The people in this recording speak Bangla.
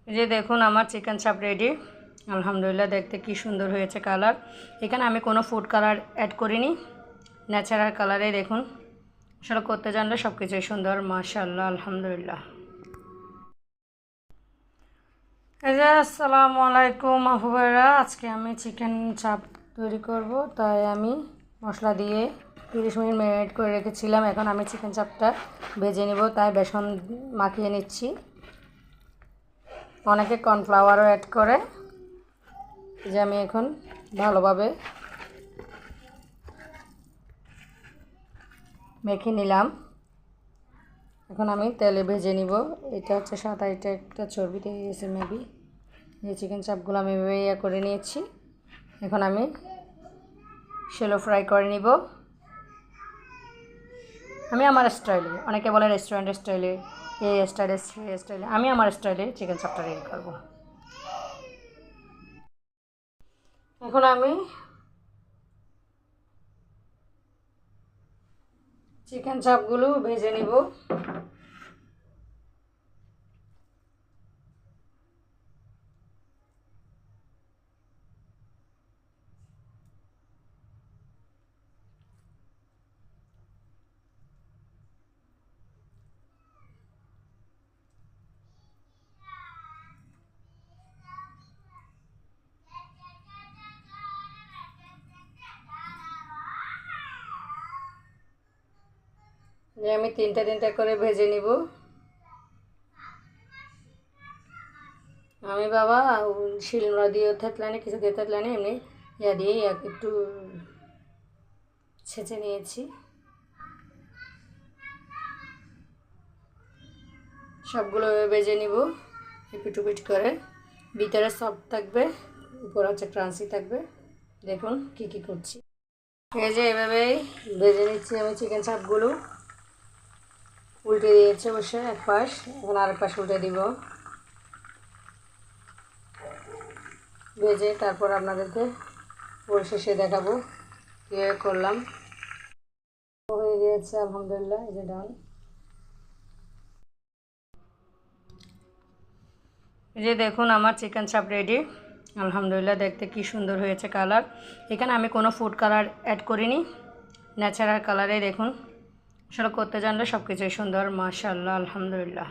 এই যে দেখুন আমার চিকেন চাপ রেডি। আলহামদুলিল্লাহ, দেখতে কি সুন্দর হয়েছে কালার। এখানে আমি কোনো ফুড কালার অ্যাড করিনি, ন্যাচারাল কালারে। দেখুন, আসলে করতে জানলে সব কিছুই সুন্দর। মাশাআল্লাহ, আলহামদুলিল্লাহ। এই যে আসসালামু আলাইকুম আপু ভাইরা, আজকে আমি চিকেন চাপ তৈরি করব, তাই আমি মশলা দিয়ে 30 মিনিট ম্যারিনেট করে রেখেছিলাম। এখন আমি চিকেন চাপটা ভেজে নিব, তাই বেসন মাখিয়ে নিচ্ছি। অনেকে কর্নফ্লাওয়ারও অ্যাড করে। যে আমি এখন ভালোভাবে মেখে নিলাম। এখন আমি তেলে ভেজে নিব। এটা হচ্ছে সাদা, এটা একটা চর্বি থেকে গেছে মেবি। এই চিকেন চাপগুলো আমি ইয়ে করে নিয়েছি। এখন আমি শ্যালো ফ্রাই করে নিব আমি আমার স্টাইলে। অনেকে বলে রেস্টুরেন্টের স্টাইলে, এই স্টাইলে সেই স্টাইলে। আমি আমার স্টাইলে চিকেন চাপটা রেডি করব। এখন আমি চিকেন চাপগুলো ভেজে নিব। যে আমি তিনটা করে ভেজে নিব। আমি বাবা শিলনোড়া দিয়ে থেতলানি, কিছু দিয়ে থেতলানি, এমনি ইয়া দিয়ে একটু ছেঁচে নিয়েছি। সবগুলো ভেজে নিব পিট করে। ভিতরে সফট থাকবে, উপর হচ্ছে ক্রাঞ্চি থাকবে। দেখুন কি করছি। এই যে এভাবেই ভেজে নিচ্ছি আমি চিকেন চাপগুলো। উল্টে দিয়েছে অবশ্য এক পাশ, এখন আরেক পাশ উল্টে দিব ভেজে। তারপর আপনাদেরকে পরিশেষে দেখাবো কীভাবে করলাম। হয়ে গিয়েছে আলহামদুলিল্লাহ। এই যে ডান। এই যে দেখুন আমার চিকেন চাপ রেডি। আলহামদুলিল্লাহ, দেখতে কি সুন্দর হয়েছে কালার। এখানে আমি কোনো ফুড কালার অ্যাড করিনি, ন্যাচারাল কালারে। দেখুন, আসলে করতে জানলে সব কিছুই সুন্দর। মাশাআল্লাহ, আলহামদুলিল্লাহ।